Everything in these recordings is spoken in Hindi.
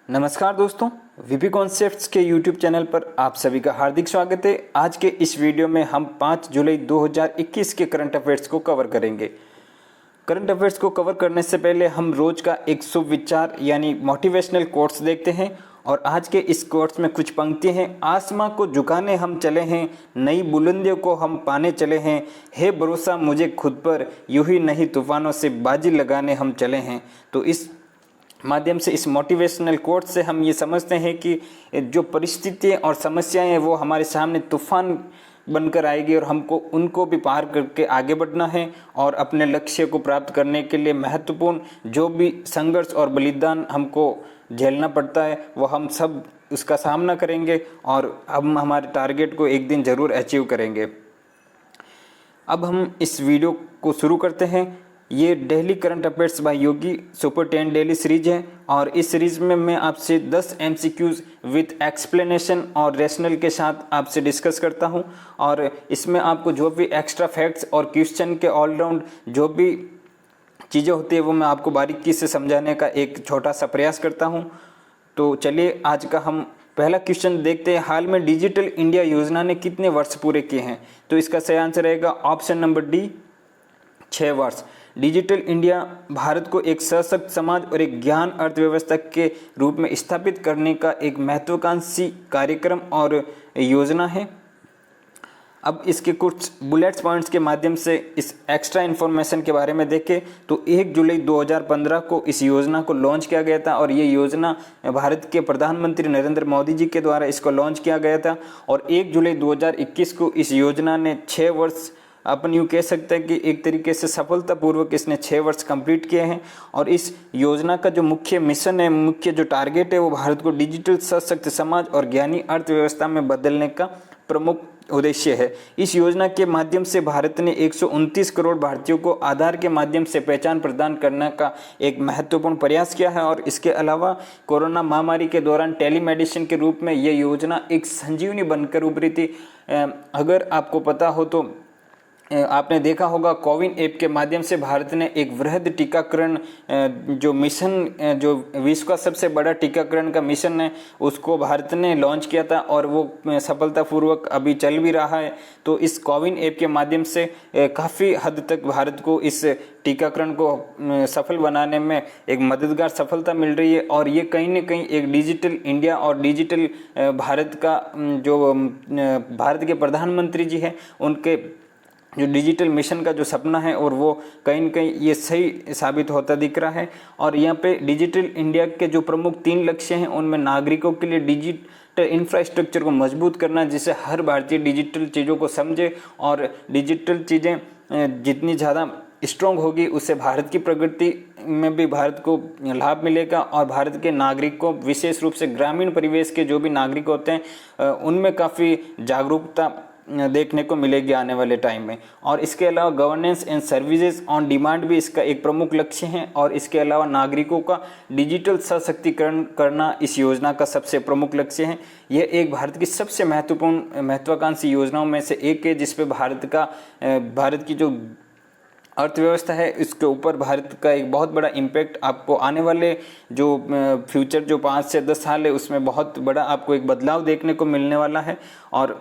नमस्कार दोस्तों, वीपी कॉन्सेप्ट्स के यूट्यूब चैनल पर आप सभी का हार्दिक स्वागत है। आज के इस वीडियो में हम 5 जुलाई 2021 के करंट अफेयर्स को कवर करेंगे। करंट अफेयर्स को कवर करने से पहले हम रोज का एक शुभ विचार यानी मोटिवेशनल कोट्स देखते हैं और आज के इस कोट्स में कुछ पंक्ति हैं। आसमां को झुकाने हम चले हैं, नई बुलंदियों को हम पाने चले हैं, है भरोसा मुझे खुद पर, यूं ही नहीं तूफानों से बाजी लगाने हम चले हैं। तो इस माध्यम से, इस मोटिवेशनल कोट से हम ये समझते हैं कि जो परिस्थितियाँ और समस्याएं हैं वो हमारे सामने तूफान बनकर आएगी और हमको उनको भी पार करके आगे बढ़ना है और अपने लक्ष्य को प्राप्त करने के लिए महत्वपूर्ण जो भी संघर्ष और बलिदान हमको झेलना पड़ता है वो हम सब उसका सामना करेंगे और हम हमारे टारगेट को एक दिन ज़रूर अचीव करेंगे। अब हम इस वीडियो को शुरू करते हैं। ये डेली करंट अफेयर्स बाय योगी सुपर 10 डेली सीरीज है और इस सीरीज में मैं आपसे 10 एमसीक्यूज विथ एक्सप्लेनेशन और रैशनल के साथ आपसे डिस्कस करता हूं और इसमें आपको जो भी एक्स्ट्रा फैक्ट्स और क्वेश्चन के ऑलराउंड जो भी चीज़ें होती है वो मैं आपको बारीकी से समझाने का एक छोटा सा प्रयास करता हूं। तो चलिए आज का हम पहला क्वेश्चन देखते हैं। हाल में डिजिटल इंडिया योजना ने कितने वर्ष पूरे किए हैं? तो इसका सही आंसर रहेगा ऑप्शन नंबर डी, 6 वर्ष। डिजिटल इंडिया भारत को एक सशक्त समाज और एक ज्ञान अर्थव्यवस्था के रूप में स्थापित करने का एक महत्वाकांक्षी कार्यक्रम और योजना है। अब इसके कुछ बुलेट्स पॉइंट्स के माध्यम से इस एक्स्ट्रा इन्फॉर्मेशन के बारे में देखें तो 1 जुलाई 2015 को इस योजना को लॉन्च किया गया था और ये योजना भारत के प्रधानमंत्री नरेंद्र मोदी जी के द्वारा इसको लॉन्च किया गया था और 1 जुलाई 2021 को इस योजना ने 6 वर्ष, अपन यूँ कह सकते हैं कि एक तरीके से सफलतापूर्वक इसने 6 वर्ष कंप्लीट किए हैं। और इस योजना का जो मुख्य मिशन है, मुख्य जो टारगेट है वो भारत को डिजिटल सशक्त समाज और ज्ञानी अर्थव्यवस्था में बदलने का प्रमुख उद्देश्य है। इस योजना के माध्यम से भारत ने 129 करोड़ भारतीयों को आधार के माध्यम से पहचान प्रदान करने का एक महत्वपूर्ण प्रयास किया है और इसके अलावा कोरोना महामारी के दौरान टेलीमेडिसिन के रूप में यह योजना एक संजीवनी बनकर उभरी थी। अगर आपको पता हो तो आपने देखा होगा कोविन ऐप के माध्यम से भारत ने एक वृहद टीकाकरण जो मिशन, जो विश्व का सबसे बड़ा टीकाकरण का मिशन है उसको भारत ने लॉन्च किया था और वो सफलतापूर्वक अभी चल भी रहा है। तो इस कोविन ऐप के माध्यम से काफ़ी हद तक भारत को इस टीकाकरण को सफल बनाने में एक मददगार सफलता मिल रही है और ये कहीं ना कहीं एक डिजिटल इंडिया और डिजिटल भारत का जो भारत के प्रधानमंत्री जी हैं उनके जो डिजिटल मिशन का जो सपना है और वो कहीं न कहीं ये सही साबित होता दिख रहा है। और यहाँ पे डिजिटल इंडिया के जो प्रमुख 3 लक्ष्य हैं उनमें नागरिकों के लिए डिजिटल इंफ्रास्ट्रक्चर को मजबूत करना जिससे हर भारतीय डिजिटल चीज़ों को समझे और डिजिटल चीज़ें जितनी ज़्यादा स्ट्रॉन्ग होगी उससे भारत की प्रगति में भी भारत को लाभ मिलेगा और भारत के नागरिकों, विशेष रूप से ग्रामीण परिवेश के जो भी नागरिक होते हैं उनमें काफ़ी जागरूकता देखने को मिलेगी आने वाले टाइम में। और इसके अलावा governance and services on demand भी इसका एक प्रमुख लक्ष्य है और इसके अलावा नागरिकों का डिजिटल सशक्तिकरण करना इस योजना का सबसे प्रमुख लक्ष्य है। यह एक भारत की सबसे महत्वाकांक्षी योजनाओं में से एक है जिसपे भारत की जो अर्थव्यवस्था है इसके ऊपर भारत का एक बहुत बड़ा इम्पैक्ट आपको आने वाले जो फ्यूचर जो 5 से 10 साल है उसमें बहुत बड़ा आपको एक बदलाव देखने को मिलने वाला है। और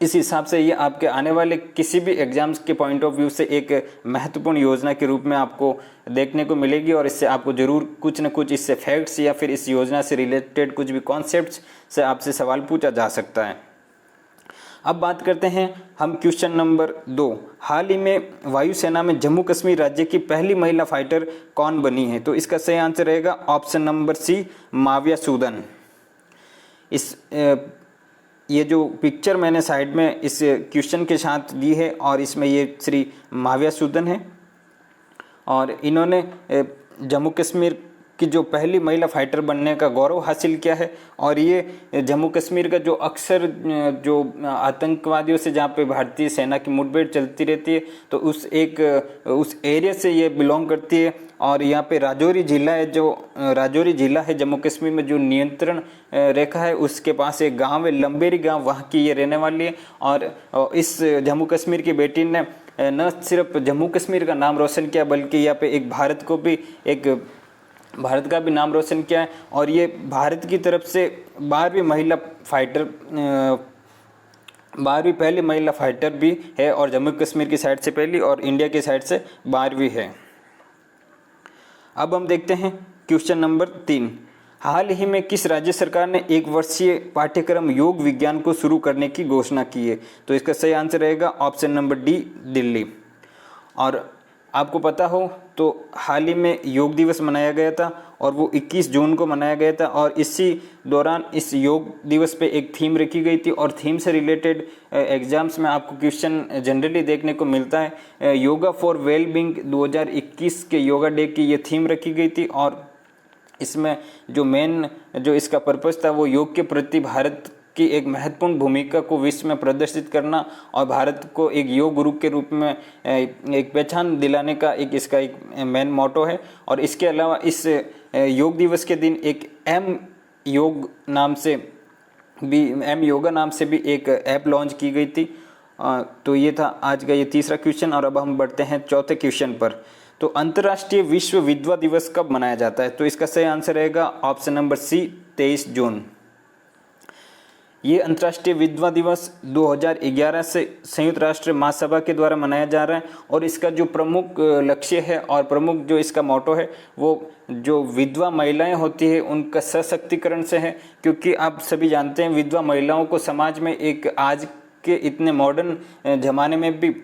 इस हिसाब से ये आपके आने वाले किसी भी एग्जाम्स के पॉइंट ऑफ व्यू से एक महत्वपूर्ण योजना के रूप में आपको देखने को मिलेगी और इससे आपको ज़रूर कुछ न कुछ इससे फैक्ट्स या फिर इस योजना से रिलेटेड कुछ भी कॉन्सेप्ट्स से आपसे सवाल पूछा जा सकता है। अब बात करते हैं हम क्वेश्चन नंबर 2। हाल ही में वायुसेना में जम्मू कश्मीर राज्य की पहली महिला फाइटर कौन बनी है? तो इसका सही आंसर रहेगा option number C, Muawiya Sudan. ये जो पिक्चर मैंने साइड में इस क्वेश्चन के साथ दी है और इसमें ये श्री माविया सूदन है और इन्होंने जम्मू कश्मीर की जो पहली महिला फाइटर बनने का गौरव हासिल किया है। और ये जम्मू कश्मीर का जो अक्सर जो आतंकवादियों से जहाँ पे भारतीय सेना की मुठभेड़ चलती रहती है तो उस एरिया से ये बिलोंग करती है। और यहाँ पे राजौरी जिला है जम्मू कश्मीर में जो नियंत्रण रेखा है उसके पास एक गांव है लंबेरी गांव, वहाँ की ये रहने वाली है। और इस जम्मू कश्मीर की बेटी ने न सिर्फ जम्मू कश्मीर का नाम रोशन किया बल्कि यहाँ पे एक भारत को भी एक भारत का भी नाम रोशन किया है। और ये भारत की तरफ से 12वीं पहली महिला फाइटर भी है, और जम्मू कश्मीर की साइड से पहली और इंडिया की साइड से 12वीं है। अब हम देखते हैं क्वेश्चन नंबर 3। हाल ही में किस राज्य सरकार ने 1 वर्षीय पाठ्यक्रम योग विज्ञान को शुरू करने की घोषणा की है? तो इसका सही आंसर रहेगा ऑप्शन नंबर डी, दिल्ली। और आपको पता हो तो हाल ही में योग दिवस मनाया गया था और वो 21 जून को मनाया गया था, और इसी दौरान इस योग दिवस पे एक थीम रखी गई थी, और थीम से रिलेटेड एग्जाम्स में आपको क्वेश्चन जनरली देखने को मिलता है। योगा फॉर वेलबींग 2021 के योगा डे की ये थीम रखी गई थी, और इसमें जो इसका पर्पस था वो योग के प्रति भारत की एक महत्वपूर्ण भूमिका को विश्व में प्रदर्शित करना और भारत को एक योग गुरु के रूप में एक पहचान दिलाने का इसका एक मेन मोटो है। और इसके अलावा इस योग दिवस के दिन एक एम योगा नाम से भी एक ऐप लॉन्च की गई थी। तो ये था आज का ये तीसरा क्वेश्चन। और अब हम बढ़ते हैं चौथे क्वेश्चन पर। तो अंतर्राष्ट्रीय विश्व विधवा दिवस कब मनाया जाता है? तो इसका सही आंसर रहेगा ऑप्शन नंबर सी, 23 जून। ये अंतर्राष्ट्रीय विधवा दिवस 2011 से संयुक्त राष्ट्र महासभा के द्वारा मनाया जा रहा है, और इसका जो प्रमुख लक्ष्य है और प्रमुख जो इसका मोटो है वो जो विधवा महिलाएं होती है उनका सशक्तिकरण से है। क्योंकि आप सभी जानते हैं विधवा महिलाओं को समाज में एक आज के इतने मॉडर्न ज़माने में भी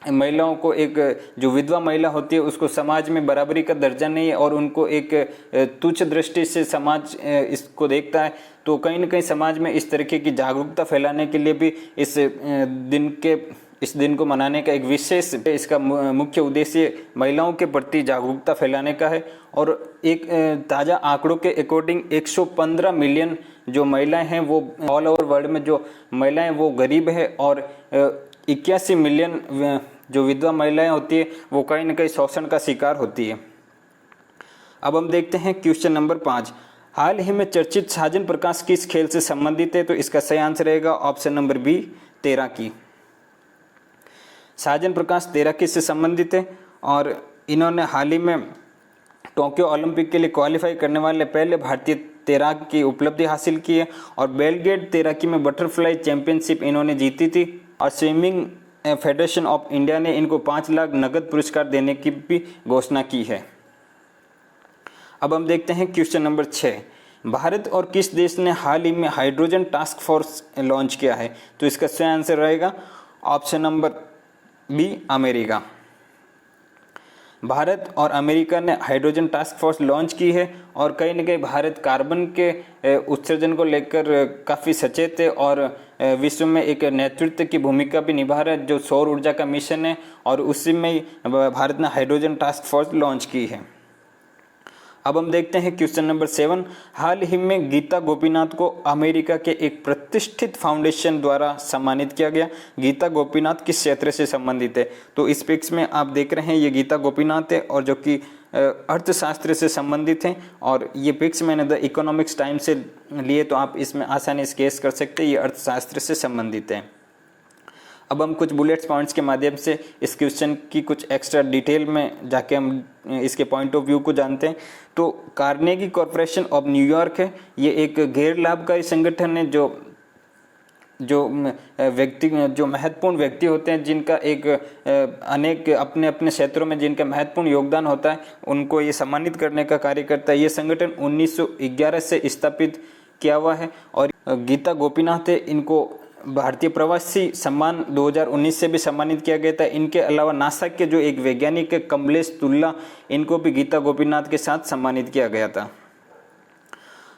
महिलाओं को एक जो विधवा महिला होती है उसको समाज में बराबरी का दर्जा नहीं है, और उनको एक तुच्छ दृष्टि से समाज इसको देखता है। तो कहीं ना कहीं समाज में इस तरीके की जागरूकता फैलाने के लिए भी इस दिन को मनाने का एक विशेष इसका मुख्य उद्देश्य महिलाओं के प्रति जागरूकता फैलाने का है। और एक ताज़ा आंकड़ों के अकॉर्डिंग 115 मिलियन जो महिलाएं हैं वो ऑल ओवर वर्ल्ड में जो महिलाएं वो गरीब है, और 81 मिलियन जो विधवा महिलाएं होती है वो कहीं ना कहीं शोषण का शिकार होती है। अब हम देखते हैं क्वेश्चन नंबर 5। हाल ही में चर्चित साजन प्रकाश किस खेल से संबंधित है? तो इसका सही आंसर रहेगा ऑप्शन नंबर बी, तैराकी। साजन प्रकाश तैराकी से संबंधित है, और इन्होंने हाल ही में टोक्यो ओलंपिक के लिए क्वालिफाई करने वाले पहले भारतीय तैराक की उपलब्धि हासिल की है। और बेलग्रेड तैराकी में बटरफ्लाई चैंपियनशिप इन्होंने जीती थी, और स्विमिंग फेडरेशन ऑफ इंडिया ने इनको 5 लाख नगद पुरस्कार देने की भी घोषणा की है। अब हम देखते हैं क्वेश्चन नंबर 6। भारत और किस देश ने हाल ही में हाइड्रोजन टास्क फोर्स लॉन्च किया है? तो इसका सही आंसर रहेगा ऑप्शन नंबर बी, अमेरिका। भारत और अमेरिका ने हाइड्रोजन टास्क फोर्स लॉन्च की है, और कहीं न कहीं भारत कार्बन के उत्सर्जन को लेकर काफ़ी सचेत है, और विश्व में एक नेतृत्व की भूमिका भी निभा रहा है जो सौर ऊर्जा का मिशन है, और उसी में भारत ने हाइड्रोजन टास्क फोर्स लॉन्च की है। अब हम देखते हैं क्वेश्चन नंबर 7। हाल ही में गीता गोपीनाथ को अमेरिका के एक प्रतिष्ठित फाउंडेशन द्वारा सम्मानित किया गया। गीता गोपीनाथ किस क्षेत्र से संबंधित है? तो इस पिक्स में आप देख रहे हैं ये गीता गोपीनाथ है, और जो कि अर्थशास्त्र से संबंधित हैं, और ये पिक्स मैंने द इकोनॉमिक्स टाइम से लिए, तो आप इसमें आसानी से गेस कर सकते हैं ये अर्थशास्त्र से संबंधित है। अब हम कुछ बुलेट्स पॉइंट्स के माध्यम से इस क्वेश्चन की कुछ एक्स्ट्रा डिटेल में जाके हम इसके पॉइंट ऑफ व्यू को जानते हैं। तो कार्नेगी कॉरपोरेशन ऑफ न्यूयॉर्क है, ये एक गैर लाभकारी संगठन है जो महत्वपूर्ण व्यक्ति होते हैं जिनका एक अनेक अपने अपने क्षेत्रों में जिनका महत्वपूर्ण योगदान होता है उनको ये सम्मानित करने का कार्य करता है। ये संगठन 1911 से स्थापित किया हुआ है, और गीता गोपीनाथ है, इनको भारतीय प्रवासी सम्मान 2019 से भी सम्मानित किया गया था। इनके अलावा नासा के जो एक वैज्ञानिक है कमलेश तुल्ला, इनको भी गीता गोपीनाथ के साथ सम्मानित किया गया था।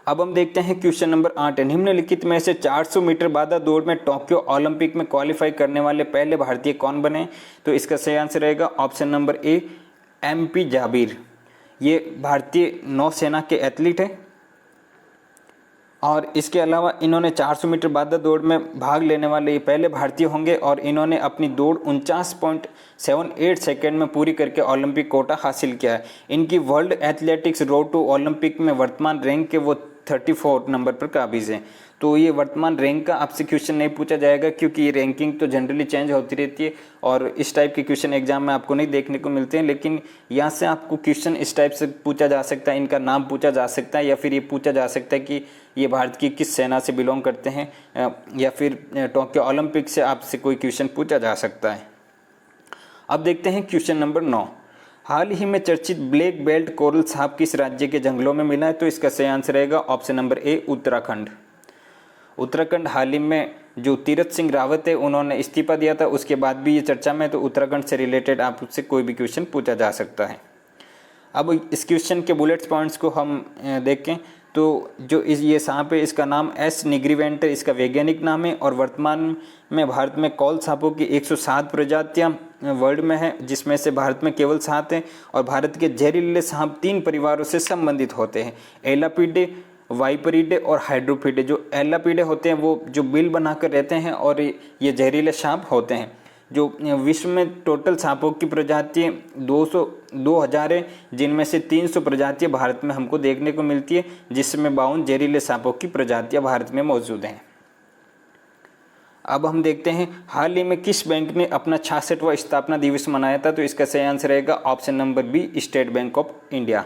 अब हम देखते हैं क्वेश्चन नंबर 8। निम्नलिखित में से 400 मीटर बाधा दौड़ में टोक्यो ओलंपिक में क्वालिफाई करने वाले पहले भारतीय कौन बने? तो इसका सही आंसर रहेगा ऑप्शन नंबर ए, MP जाबिर। ये भारतीय नौसेना के एथलीट है, और इसके अलावा इन्होंने 400 मीटर बाधा दौड़ में भाग लेने वाले ये पहले भारतीय होंगे, और इन्होंने अपनी दौड़ 49.78 सेकेंड में पूरी करके ओलंपिक कोटा हासिल किया है। इनकी world athletics road to Olympic में वर्तमान रैंक के वो 34 नंबर पर काबिज हैं। तो ये वर्तमान रैंक का आपसे क्वेश्चन नहीं पूछा जाएगा, क्योंकि ये रैंकिंग तो जनरली चेंज होती रहती है और इस टाइप के क्वेश्चन एग्जाम में आपको नहीं देखने को मिलते हैं। लेकिन यहाँ से आपको क्वेश्चन इस टाइप से पूछा जा सकता है, इनका नाम पूछा जा सकता है, या फिर ये पूछा जा सकता है कि ये भारत की किस सेना से बिलोंग करते हैं, या फिर टोक्यो ओलंपिक से आपसे कोई क्वेश्चन पूछा जा सकता है। अब देखते हैं क्वेश्चन नंबर 9। हाल ही में चर्चित ब्लैक बेल्ट कोरल सांप किस राज्य के जंगलों में मिला है? तो इसका सही आंसर रहेगा option number A, Uttarakhand. Uttarakhand हाल ही में जो तीरथ सिंह रावत है उन्होंने इस्तीफा दिया था, उसके बाद भी ये चर्चा में, तो उत्तराखंड से रिलेटेड आपसे कोई भी क्वेश्चन पूछा जा सकता है। अब इस क्वेश्चन के बुलेट्स पॉइंट्स को हम देखें तो जो ये सांप है इसका नाम एस निग्रीवेंटर इसका वैज्ञानिक नाम है, और वर्तमान में भारत में कौल सांपों की 107 प्रजातियां वर्ल्ड में है, जिसमें से भारत में केवल 7 हैं। और भारत के जहरीले सांप 3 परिवारों से संबंधित होते हैं, एलापीडे, वाइपरीडे और हाइड्रोफीडे। जो एलापीडे होते हैं वो जो बिल बनाकर रहते हैं और ये जहरीले सांप होते हैं। जो विश्व में टोटल सांपों की प्रजातियाँ 2000 है, जिनमें से 300 प्रजातियाँ भारत में हमको देखने को मिलती है, जिसमें 52 जहरीले सांपों की प्रजातियाँ भारत में मौजूद हैं। अब हम देखते हैं हाल ही में किस बैंक ने अपना 66वां स्थापना दिवस मनाया था? तो इसका सही आंसर रहेगा option number B, State Bank of India.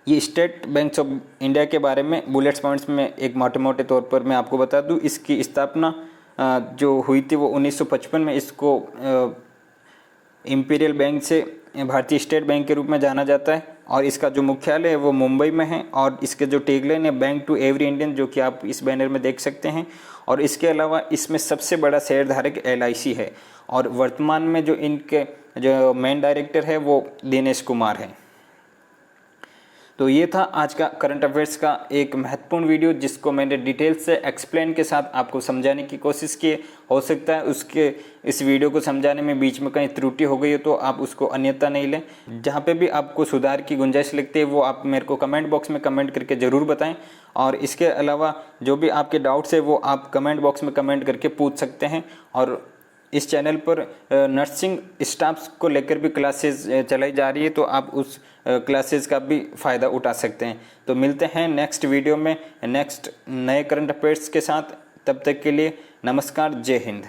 ये स्टेट बैंक ऑफ इंडिया के बारे में बुलेट्स पॉइंट्स में एक मोटे मोटे तौर पर मैं आपको बता दूं। इसकी स्थापना जो हुई थी वो 1955 में। इसको इंपीरियल बैंक से भारतीय स्टेट बैंक के रूप में जाना जाता है, और इसका जो मुख्यालय है वो मुंबई में है। और इसके जो टैगलाइन है बैंक टू एवरी इंडियन, जो कि आप इस बैनर में देख सकते हैं। और इसके अलावा इसमें सबसे बड़ा शेयरधारक LIC है, और वर्तमान में जो इनके जो मेन डायरेक्टर है वो दिनेश कुमार हैं। तो ये था आज का करंट अफेयर्स का एक महत्वपूर्ण वीडियो, जिसको मैंने डिटेल से एक्सप्लेन के साथ आपको समझाने की कोशिश की। हो सकता है उसके इस वीडियो को समझाने में बीच में कहीं त्रुटि हो गई हो, तो आप उसको अन्यथा नहीं लें। जहाँ पे भी आपको सुधार की गुंजाइश लगती है वो आप मेरे को कमेंट बॉक्स में कमेंट करके ज़रूर बताएं। और इसके अलावा जो भी आपके डाउट्स है वो आप कमेंट बॉक्स में कमेंट करके पूछ सकते हैं। और इस चैनल पर नर्सिंग स्टाफ्स को लेकर भी क्लासेस चलाई जा रही है, तो आप उस क्लासेस का भी फ़ायदा उठा सकते हैं। तो मिलते हैं नेक्स्ट वीडियो में नेक्स्ट नए करंट अफेयर्स के साथ। तब तक के लिए नमस्कार, जय हिंद।